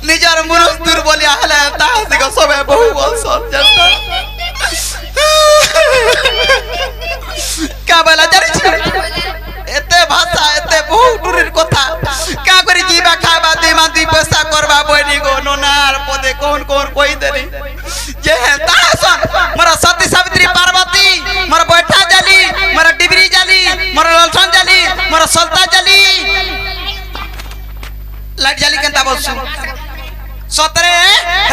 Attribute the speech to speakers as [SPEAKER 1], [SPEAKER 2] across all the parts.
[SPEAKER 1] निजार मुरुष दुर्बलिया हले तासिक सबे बहु बोलसन जनता क्या बोला जानी एते भाषा एते बहु दूर कथा क्या करी जीवा खावा दुई पैसा करवा बनी गो नोनार पदे कौन कौन कोई देनी जे है तासन मोरा सती सावित्री पार्वती मोरा बैठा जाली मोरा डिबरी जाली मोरा ललसन जाली मोरा सलता जाली लाइट जाली केनता बोलसु सतरे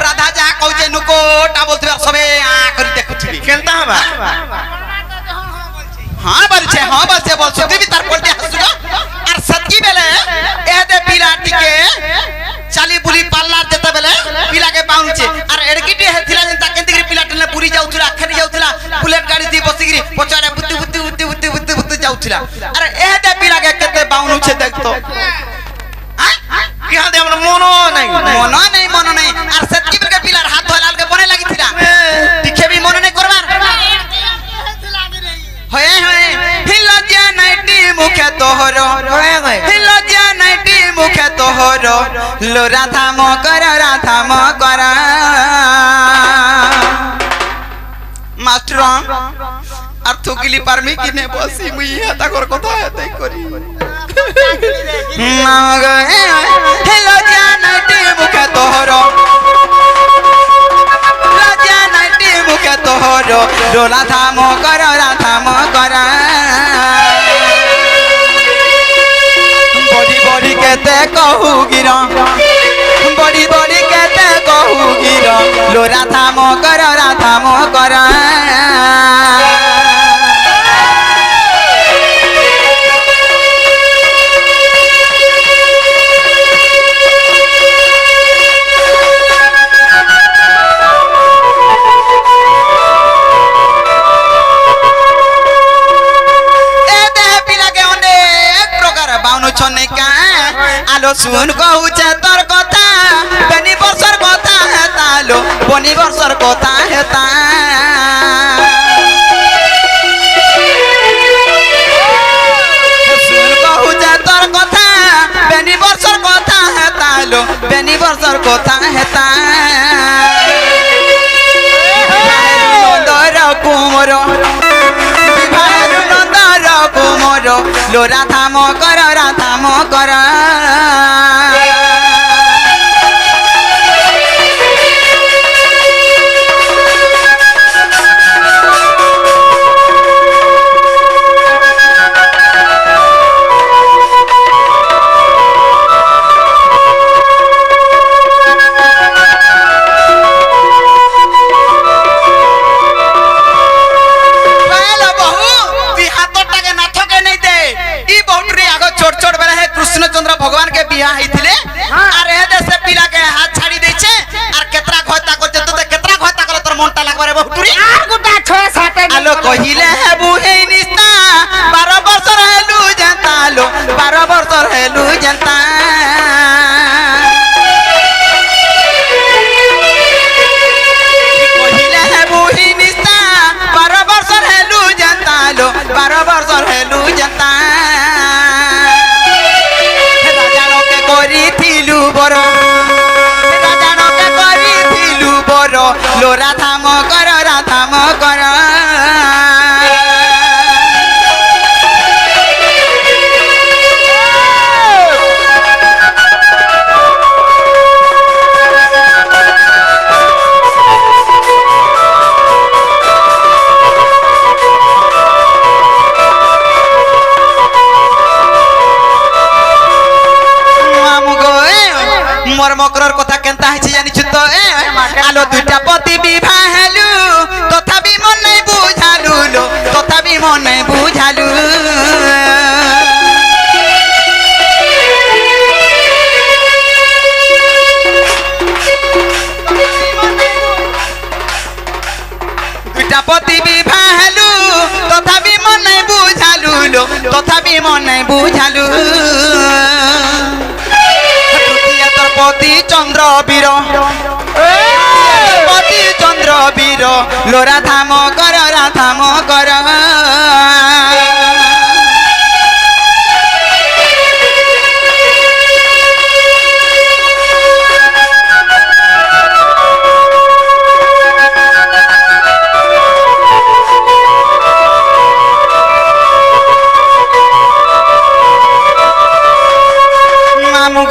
[SPEAKER 1] राधा जा कहजे नुको टा बोलथिबा सबे आ करी देखुथिबी केनता हबा हां बलछे बोलसु भी तार पलटे हसुगा और सतकी बेले ए दे पिला टिके चाली बुली पार्लर देता बेले पिला के पाउंचे और एडकीटी हेथिला जंता केंतिगिरी पिला टने पुरी जाउथला खेनी जाउथला बुलेट गाड़ी दी बसिगिरी पचारे बुत्ती जाउथला अरे ए दे पिला के केते बाउनु छे देखतो क्या दे हमर मनो नहीं और सतकी के पिलार हाथ धोलाल के बने लागी थिला दिखे भी मनो नहीं करबार होए हिलजिया नाइटी मुखे तोहरो हिलजिया नाइटी मुखे तोहरो लो राधा म कर मास्टर আর থুকিলি পারমি কি নে বসি মুই হাতা কর কথা হেতাই করি মাগো হেলো জানাইটি মুখে তোহর জানাইটি মুখে তোহর ডোলা থাম কর বড়ি বড়ি কেতে কহু গির বড়ি বড়ি কেতে কহু গির লোরা থাম কর আলো শুন কহুছে তোর কথা বনি বর্ষর কথা হেতা আলো বনি বর্ষর কথা হেতা শুন কহুছে তোর কথা বনি বর্ষর কথা হেতা আলো বনি বর্ষর কথা হেতা নন্দর কুমর কুমর লো রাধা ম কর भगवान के बिहा हिथिले और ए देशे पिला के हाथ छाड़ी दैछे और केतरा घोता करते तो केतरा घोता करे तोर मनटा लागबा रे बहुटुरी आर गुटा 6-7 आलो कहिले हे बुहे निस्ता 12 वर्ष रहलु जनता आलो 12 वर्ष रहलु जनता कहिले हे बुहे निस्ता 12 वर्ष रहलु जनता आलो 12 वर्ष रहलु जनता लो राधा म कर मोर मकरर कथा केनता हिछि जानि छु तो आलो दुइटा पति विवाह हेलु तथापि मन नै बुझालु लो तथापि मन नै बुझालु दुइटा पति विवाह हेलु तथापि मन नै बुझालु लो तथापि मन नै बुझालु पति चंद्र वीर लो राधा म कर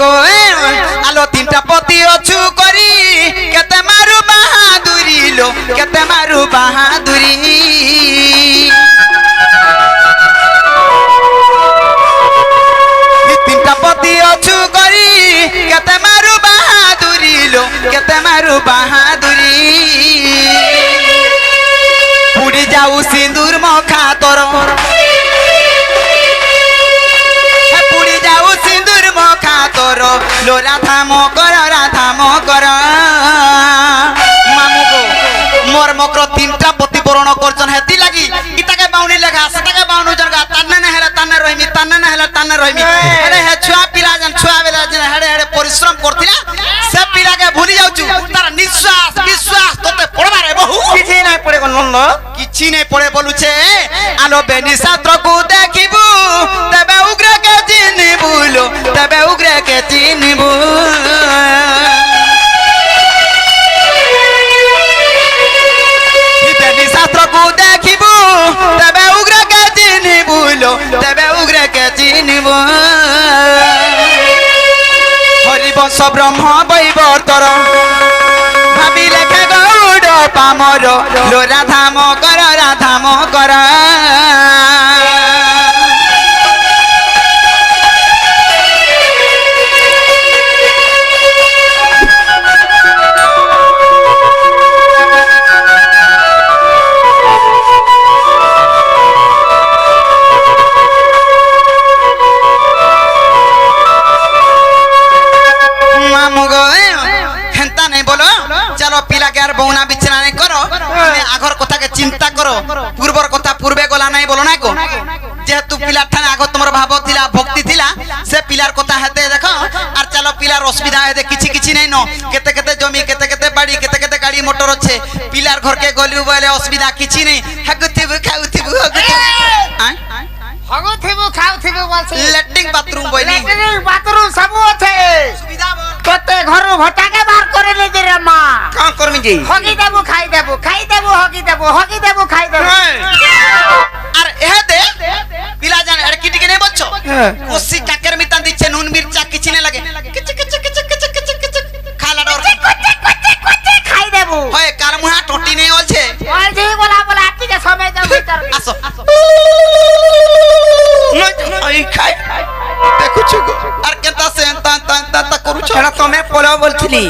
[SPEAKER 1] গো আলো তিনটা পতি অছু করি কেতে মারু বাহাদুরি লো কেতে মারু বাহাদুরি তিনটা পতি অছু করি কেতে মারু বাহাদুরি লো কেতে মারু বাহাদুরি পুড়ি যাও সিঁদুর মখা তোর পুড়ি যাও সিঁদুর মখা তোর লো রাধা মকর মামু গো মোর মকর তিনটা প্রতিবরণ করছন হেতি লাগি ইটাকে বাউনি লেখা সেটাকে বাউনি জনগা তান্না না হেলা তান্না রহিমি তান্না না হেলা তান্না রহিমি আরে হে ছুয়া পিলা জান ছুয়া বেলা জান হেড়ে হেড়ে পরিশ্রম করতিলা সে পিলাকে ভুলি যাউছু তার নিঃশ্বাস বিশ্বাস তোতে পড়বারে বহু
[SPEAKER 2] କିଛି নাই পড়ে কোন নন্দ
[SPEAKER 1] କିଛି নাই পড়ে বলুছে আলো বেনি ছাত্রকু দেখিবু তবে উগ্রকে চিনিবু লো তবে উগ্রকে চিনিবু বেনি ছাত্রকু দেখিবু তবে উগ্রকে চিনিবু লো তবে উগ্রকে চিনিবু হরিবংশ ব্রহ্ম বৈবর্তর ভাবি লেখে গৌড় পামর লো রাধা মকর মামু গো হেন্তা নাই বলো চলো পিলাকে আর বউনা বিছনা নাই করো তুমি আগর কথাকে চিন্তা করো পূর্বর কথা পূর্বে গলা নাই বলো না গো যেহেতু পিলার ঠানে আগ তোমার ভাব থিলা ভক্তি থিলা সে পিলার কথা হেতে দেখো আর চলো পিলার অসুবিধা হেতে কিছু নাই ন কেতে কেতে জমি কেতে কেতে বাড়ি কেতে কেতে গাড়ি মোটর আছে পিলার ঘরকে গলি বলে অসুবিধা কিছু নেই হাগুথিবু খাউথিবু
[SPEAKER 2] হগুথিবু খাউথিবু বলছি
[SPEAKER 1] ল্যাট্রিন বাথরুম বইনি
[SPEAKER 2] ল্যাট্রিন বাথরুম সব আছে
[SPEAKER 1] সুবিধা বল
[SPEAKER 2] তোতে ঘর ঘটাকে বার করে নে রে মা
[SPEAKER 1] কাম করমি জি
[SPEAKER 2] হগি দেবু খাই দেবু হগি দেবু খাই দেবু
[SPEAKER 1] আর এহেতে পিলা জান এড়কিটিকে নেই বলছো কোসি কাকের মিতান দিচ্ছে নুন মির্চা কিছু না লাগে কিচ কিচ কিচ কিচ কিচ কিচ খালা ডর
[SPEAKER 2] খাই দেবু
[SPEAKER 1] হয় কার মুহা টটি নেই আছে
[SPEAKER 2] বলছি বলা আটিকে সময় দাও ভিতর
[SPEAKER 1] আসো নই খাই দেখুছো গো আর কেতা সে তা করুছো
[SPEAKER 3] এরা তুমি পলো বলছিলি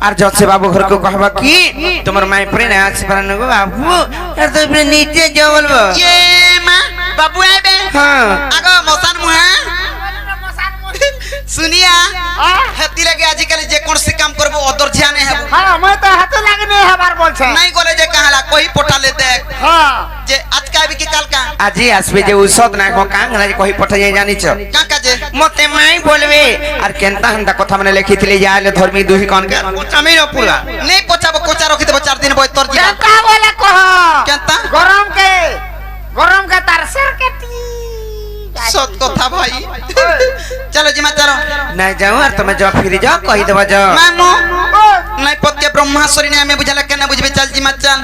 [SPEAKER 3] আর জছে বাবু ঘরকে কহবা কি তোমার মাই প্রে না আছে পারন গো বাবু আর তো প্রে নিচে যাও বলবো
[SPEAKER 1] ये মা বাবু আইবে
[SPEAKER 3] হ্যাঁ
[SPEAKER 1] আগো মসান মুহা सुनिया हेती लगे आजकल जे कोन से काम करबो अदर ध्यान है
[SPEAKER 2] हां मैं तो हाथ लागने हबार बोलछे
[SPEAKER 1] नहीं बोले जे कहाला कोई पोटाले देख
[SPEAKER 2] हां
[SPEAKER 1] जे आज का भी की काल का
[SPEAKER 3] আজি আসবে যে ঔষধ না কো কাং না কই পঠা যাই জানিছ
[SPEAKER 1] काका जे
[SPEAKER 3] মতে মাই বলবে আর কেনতা হন্দা কথা মানে লিখিতলি যাইলে ধর্মী দুহি কোন কে আমি ন পুরা
[SPEAKER 1] नहीं पोचाबो कोचा रखि देबो 4 दिन बोय तोर जीवा
[SPEAKER 2] का बोले कह
[SPEAKER 1] केनता
[SPEAKER 2] गरम के तार सर के
[SPEAKER 1] सत कथा भाई चलो जिमा चलो
[SPEAKER 3] না যাও আর তুমি যাও ফিরে যাও কই দেবা যাও
[SPEAKER 1] मामू नहीं पद के ब्रह्मेश्वरी ने हमें बुझाला केना बुझबे चल जिमा चल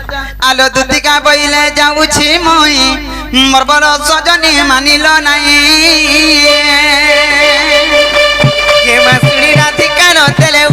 [SPEAKER 1] आलो दुतिका बइले जाऊ छी मोई मोर बड़ सजनी मानिलो नाही
[SPEAKER 3] के मासुड़ी राधिका रो तेले